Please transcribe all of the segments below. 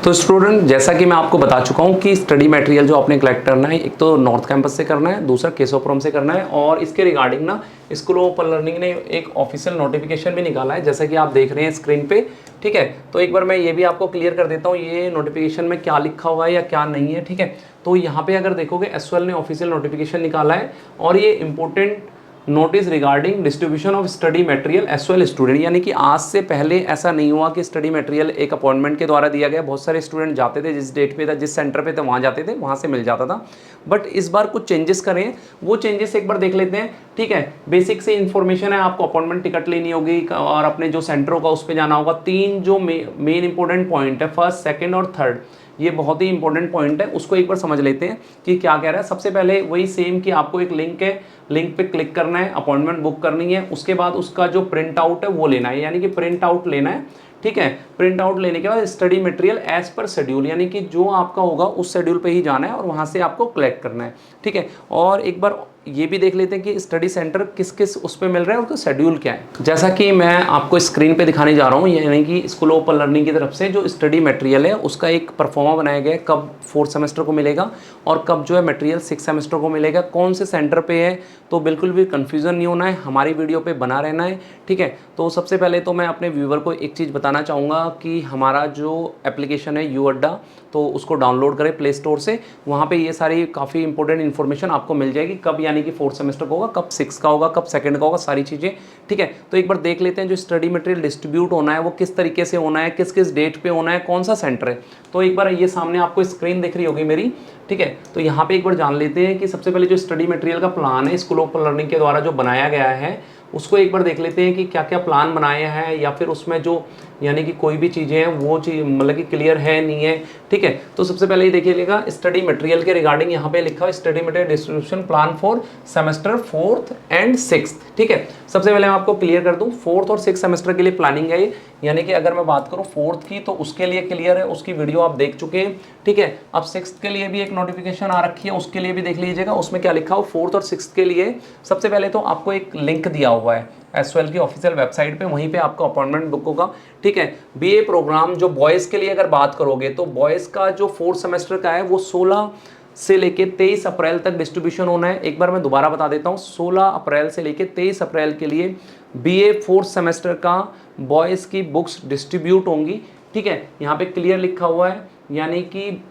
तो स्टूडेंट, जैसा कि मैं आपको बता चुका हूँ कि स्टडी मटेरियल जो आपने कलेक्ट करना है, एक तो नॉर्थ कैंपस से करना है, दूसरा केशवपुरम से करना है। और इसके रिगार्डिंग ना स्कूल ऑफ ओपन लर्निंग ने एक ऑफिशियल नोटिफिकेशन भी निकाला है, जैसा कि आप देख रहे हैं स्क्रीन पे। ठीक है, तो एक बार मैं ये भी आपको क्लियर कर देता हूँ ये नोटिफिकेशन में क्या लिखा हुआ है या क्या नहीं है। ठीक है, तो यहाँ पे अगर देखोगे एसवाईएल ने ऑफिशियल नोटिफिकेशन निकाला है और ये important notice regarding distribution of study material SYL student, यानी कि आज से पहले ऐसा नहीं हुआ कि स्टडी मटेरियल एक अपॉइंटमेंट के द्वारा दिया गया। बहुत सारे स्टूडेंट जाते थे, जिस डेट पे था, जिस सेंटर पे थे वहाँ जाते थे, वहाँ से मिल जाता था। बट इस बार कुछ चेंजेस करें, वो चेंजेस एक बार देख लेते हैं। ठीक है, बेसिक से इन्फॉर्मेशन है, आपको अपॉइंटमेंट टिकट लेनी होगी और अपने जो सेंटर होगा उस पर जाना होगा। तीन जो मेन इंपॉर्टेंट पॉइंट है, फर्स्ट, सेकेंड और थर्ड, ये बहुत ही इंपॉर्टेंट पॉइंट है, उसको एक बार समझ लेते हैं कि क्या कह रहा है। सबसे पहले वही सेम कि आपको एक लिंक है, लिंक पे क्लिक करना है, अपॉइंटमेंट बुक करनी है, उसके बाद उसका जो प्रिंट आउट है वो लेना है, यानी कि प्रिंट आउट लेना है। ठीक है, प्रिंट आउट लेने के बाद study material as per schedule, यानी कि जो आपका होगा उस शेड्यूल पे ही जाना है और वहाँ से आपको कलेक्ट करना है। ठीक है, और एक बार ये भी देख लेते हैं कि स्टडी सेंटर किस किस उस पर मिल रहा है और उसका शेड्यूल क्या है। जैसा कि मैं आपको स्क्रीन पे दिखाने जा रहा हूँ, यानी कि स्कूल ऑफ ओपन लर्निंग की तरफ से जो स्टडी मटेरियल है उसका एक परफॉर्मा बनाया गया है, कब 4th सेमेस्टर को मिलेगा और कब जो है मटेरियल 6th सेमेस्टर को मिलेगा, कौन से सेंटर पे है। तो बिल्कुल भी कन्फ्यूज़न नहीं होना है, हमारी वीडियो पे बना रहना है। ठीक है, तो सबसे पहले तो मैं अपने व्यूवर को एक चीज़ बताना चाहूँगा कि हमारा जो एप्लीकेशन है यू अड्डा, तो उसको डाउनलोड करें प्ले स्टोर से। वहाँ पे ये सारी काफ़ी इंपॉर्टेंट इन्फॉर्मेशन आपको मिल जाएगी, कब यानी कि 4th सेमेस्टर का होगा, कब 6th का होगा, कब 2nd का होगा, सारी चीज़ें। ठीक है, तो एक बार देख लेते हैं जो स्टडी मटेरियल डिस्ट्रीब्यूट होना है वो किस तरीके से होना है, किस किस डेट पे होना है, कौन सा सेंटर है। तो एक बार ये सामने आपको स्क्रीन दिख रही होगी मेरी। ठीक है, तो यहाँ पे एक बार जान लेते हैं कि सबसे पहले जो स्टडी मटेरियल का प्लान है स्कूल ऑफ ओपन लर्निंग के द्वारा जो बनाया गया है, उसको एक बार देख लेते हैं कि क्या क्या प्लान बनाए हैं, या फिर उसमें जो यानी कि कोई भी चीज़ें हैं वो चीज़ मतलब कि क्लियर है नहीं है। ठीक है, तो सबसे पहले ये देखिएगा स्टडी मटेरियल के रिगार्डिंग यहाँ पे लिखा है study material distribution plan for semester 4th and 6th। ठीक है, सबसे पहले मैं आपको क्लियर कर दूँ 4th और 6th सेमेस्टर के लिए प्लानिंग है ये, यानी कि अगर मैं बात करूँ 4th की तो उसके लिए क्लियर है, उसकी वीडियो आप देख चुके हैं। ठीक है, अब 6th के लिए भी एक नोटिफिकेशन आ रखी है, उसके लिए भी देख लीजिएगा, उसमें क्या लिखा हो 4th और 6th के लिए। सबसे पहले तो आपको एक लिंक दिया हुआ है एसवाईएल की ऑफिशियल वेबसाइट पे, वहीं पे आपका अपॉइंटमेंट बुक होगा। ठीक है, बीए प्रोग्राम जो बॉयज़ के लिए अगर बात करोगे तो बॉयज़ का जो 4th सेमेस्टर का है वो 16 से लेके 23 अप्रैल तक डिस्ट्रीब्यूशन होना है। एक बार मैं दोबारा बता देता हूँ, 16 अप्रैल से लेके 23 अप्रैल के लिए बीए 4th सेमेस्टर का बॉयज़ की बुक्स डिस्ट्रीब्यूट होंगी। ठीक है, यहाँ पे क्लियर लिखा हुआ है, यानी कि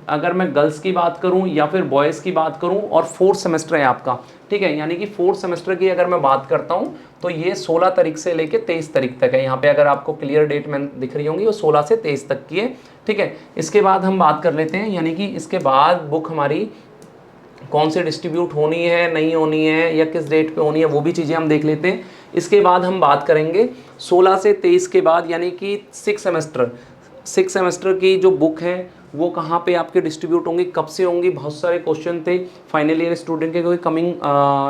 अगर मैं गर्ल्स की बात करूं या फिर बॉयज़ की बात करूं और 4th सेमेस्टर है आपका। ठीक है, यानी कि 4th सेमेस्टर की अगर मैं बात करता हूं तो ये 16 तारीख से लेके 23 तारीख तक है। यहाँ पे अगर आपको क्लियर डेट में दिख रही होंगी वो 16 से 23 तक की है। ठीक है, इसके बाद हम बात कर लेते हैं, यानी कि इसके बाद बुक हमारी कौन से डिस्ट्रीब्यूट होनी है, नहीं होनी है, या किस डेट पे होनी है, वो भी चीज़ें हम देख लेते हैं। इसके बाद हम बात करेंगे 16 से 23 के बाद, यानी कि 6th सेमेस्टर की जो बुक है वो कहाँ पे आपके डिस्ट्रीब्यूट होंगी, कब से होंगी। बहुत सारे क्वेश्चन थे फाइनल ईयर स्टूडेंट के, क्योंकि कमिंग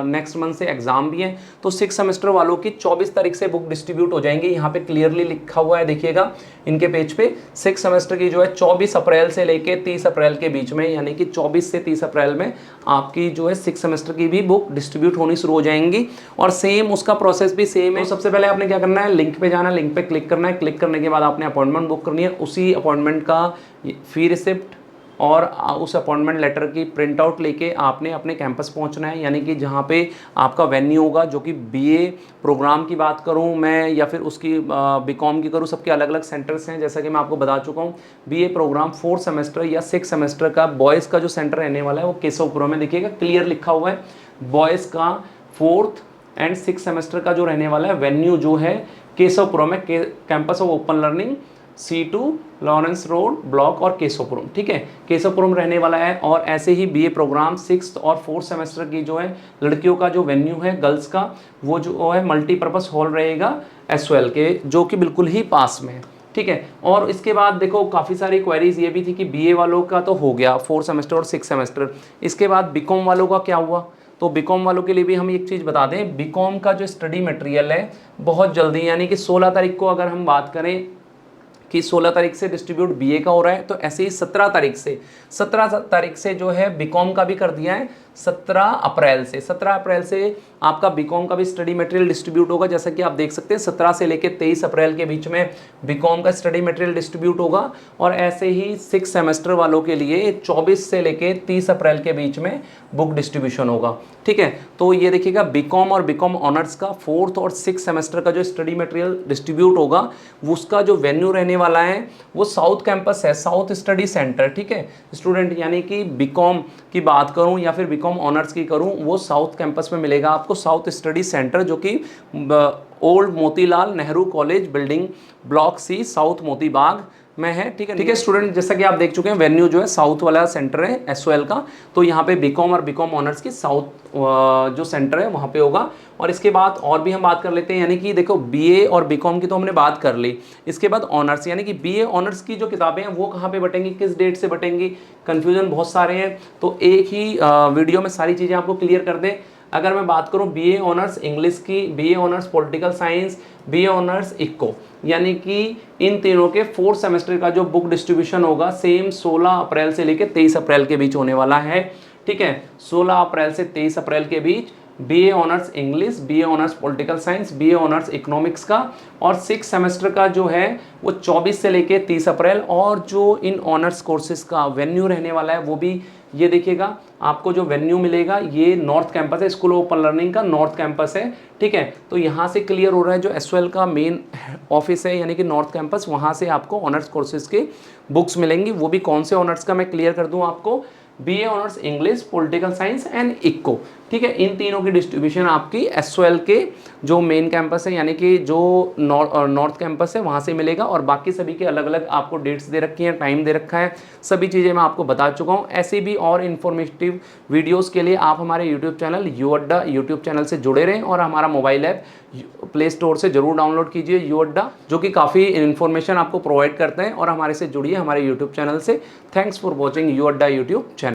नेक्स्ट मंथ से एग्जाम भी हैं। तो 6th सेमेस्टर वालों की 24 तारीख से बुक डिस्ट्रीब्यूट हो जाएंगी। यहाँ पे क्लियरली लिखा हुआ है, देखिएगा इनके पेज पे 6th सेमेस्टर की जो है 24 अप्रैल से लेके 30 अप्रैल के बीच में, यानी कि 24 से 30 अप्रैल में आपकी जो है 6th सेमेस्टर की भी बुक डिस्ट्रीब्यूट होनी शुरू हो जाएंगी। और सेम उसका प्रोसेस भी सेम है। तो सबसे पहले आपने क्या करना है, लिंक पे जाना है, लिंक पे क्लिक करना है, क्लिक करने के बाद आपने अपॉइंटमेंट बुक करनी है। उसी अपॉइंटमेंट का फी रिसिप्ट और उस अपॉइंटमेंट लेटर की प्रिंट आउट लेके आपने अपने कैंपस पहुंचना है, यानी कि जहां पे आपका वेन्यू होगा। जो कि बीए प्रोग्राम की बात करूं मैं या फिर उसकी बीकॉम की करूं, सबके अलग अलग सेंटर्स हैं, जैसा कि मैं आपको बता चुका हूं। बीए प्रोग्राम 4th सेमेस्टर या 6th सेमेस्टर का बॉयज़ का जो सेंटर रहने वाला है वो केशवपुरम में, देखिएगा क्लियर लिखा हुआ है। बॉयज़ का 4th एंड 6th सेमेस्टर का जो रहने वाला है वेन्यू जो है केशवपुरम है, campus of open learning C2 Lawrence road block और केशवपुरम। ठीक है, केशवपुरम रहने वाला है। और ऐसे ही बीए प्रोग्राम 6th और 4th सेमेस्टर की जो है लड़कियों का जो वेन्यू है गर्ल्स का, वो जो है मल्टीपर्पज़ हॉल रहेगा एसवाईएल के, जो कि बिल्कुल ही पास में है। ठीक है, और इसके बाद देखो काफ़ी सारी क्वेरीज ये भी थी कि बीए वालों का तो हो गया 4th सेमेस्टर और 6th सेमेस्टर, इसके बाद बीकॉम वालों का क्या हुआ। तो बीकॉम वालों के लिए भी हम एक चीज़ बता दें, बीकॉम का जो स्टडी मटेरियल है बहुत जल्दी, यानी कि 16 तारीख को अगर हम बात करें कि 16 तारीख से डिस्ट्रीब्यूट बीए का हो रहा है, तो ऐसे ही 17 तारीख से जो है बीकॉम का भी कर दिया है। 17 अप्रैल से। 17 अप्रैल से आपका बीकॉम का भी स्टडी मटेरियल डिस्ट्रीब्यूट होगा। जैसा कि आप देख सकते हैं 17 से लेकर 23 अप्रैल के बीच में बीकॉम का स्टडी मटेरियल डिस्ट्रीब्यूट होगा। और ऐसे ही 6 सेमेस्टर वालों के लिए 24 से लेकर 30 अप्रैल के बीच में बुक डिस्ट्रीब्यूशन होगा। ठीक है, तो ये देखिएगा बीकॉम और बीकॉम ऑनर्स का 4th और 6th सेमेस्टर का जो स्टडी मटेरियल डिस्ट्रीब्यूट होगा उसका जो वेन्यू रहने वाला है वो साउथ कैंपस है, साउथ स्टडी सेंटर। ठीक है स्टूडेंट, यानी कि बीकॉम की बात करूं या फिर बीकॉम ऑनर्स की करूं वो साउथ कैंपस में मिलेगा आपको, साउथ स्टडी सेंटर, जो कि old Motilal Nehru college building block C south Moti Bagh में है। ठीक है स्टूडेंट, जैसा कि आप देख चुके हैं वेन्यू जो है साउथ वाला सेंटर है एसओएल का। तो यहाँ पे बीकॉम और बीकॉम ऑनर्स की साउथ जो सेंटर है वहाँ पे होगा। और इसके बाद और भी हम बात कर लेते हैं, यानी कि देखो बीए और बीकॉम की तो हमने बात कर ली। इसके बाद ऑनर्स, यानी कि बीए ऑनर्स की जो किताबें हैं वो कहाँ पे बटेंगी, किस डेट से बटेंगी, कन्फ्यूजन बहुत सारे हैं। तो एक ही वीडियो में सारी चीज़ें आपको क्लियर कर दें। अगर मैं बात करूं बीए ऑनर्स इंग्लिश की, BA honours political science, BA honours eco, यानी कि इन तीनों के 4 सेमेस्टर का जो बुक डिस्ट्रीब्यूशन होगा सेम 16 अप्रैल से लेकर 23 अप्रैल के बीच होने वाला है। ठीक है, 16 अप्रैल से 23 अप्रैल के बीच BA honours English, BA honours political science, BA honours economics का। और 6 सेमेस्टर का जो है वो 24 से लेके 30 अप्रैल। और जो इन ऑनर्स कोर्सेज का वेन्यू रहने वाला है वो भी ये देखिएगा, आपको जो वेन्यू मिलेगा ये नॉर्थ कैंपस है, स्कूल ऑफ ओपन लर्निंग का नॉर्थ कैंपस है। ठीक है, तो यहाँ से क्लियर हो रहा है जो एसओएल का मेन ऑफिस है यानी कि नॉर्थ कैंपस, वहाँ से आपको ऑनर्स कोर्सेज के बुक्स मिलेंगी। वो भी कौन से ऑनर्स का मैं क्लियर कर दूँ आपको, BA honours English, political science and eco. ठीक है, इन तीनों की डिस्ट्रीब्यूशन आपकी एसओएल के जो मेन कैंपस है यानी कि जो नॉर्थ कैंपस है वहाँ से मिलेगा। और बाकी सभी के अलग अलग आपको डेट्स दे रखी हैं, टाइम दे रखा है, सभी चीज़ें मैं आपको बता चुका हूँ। ऐसे भी और इन्फॉर्मेटिव वीडियोस के लिए आप हमारे यूट्यूब चैनल यू अड्डा यूट्यूब चैनल से जुड़े रहें और हमारा मोबाइल ऐप प्ले स्टोर से जरूर डाउनलोड कीजिए यू अड्डा, जो कि काफ़ी इन्फॉर्मेशन आपको प्रोवाइड करते हैं। और हमारे से जुड़िए हमारे यूट्यूब चैनल से। थैंक्स फॉर वॉचिंग यू अड्डा यूट्यूब चैनल।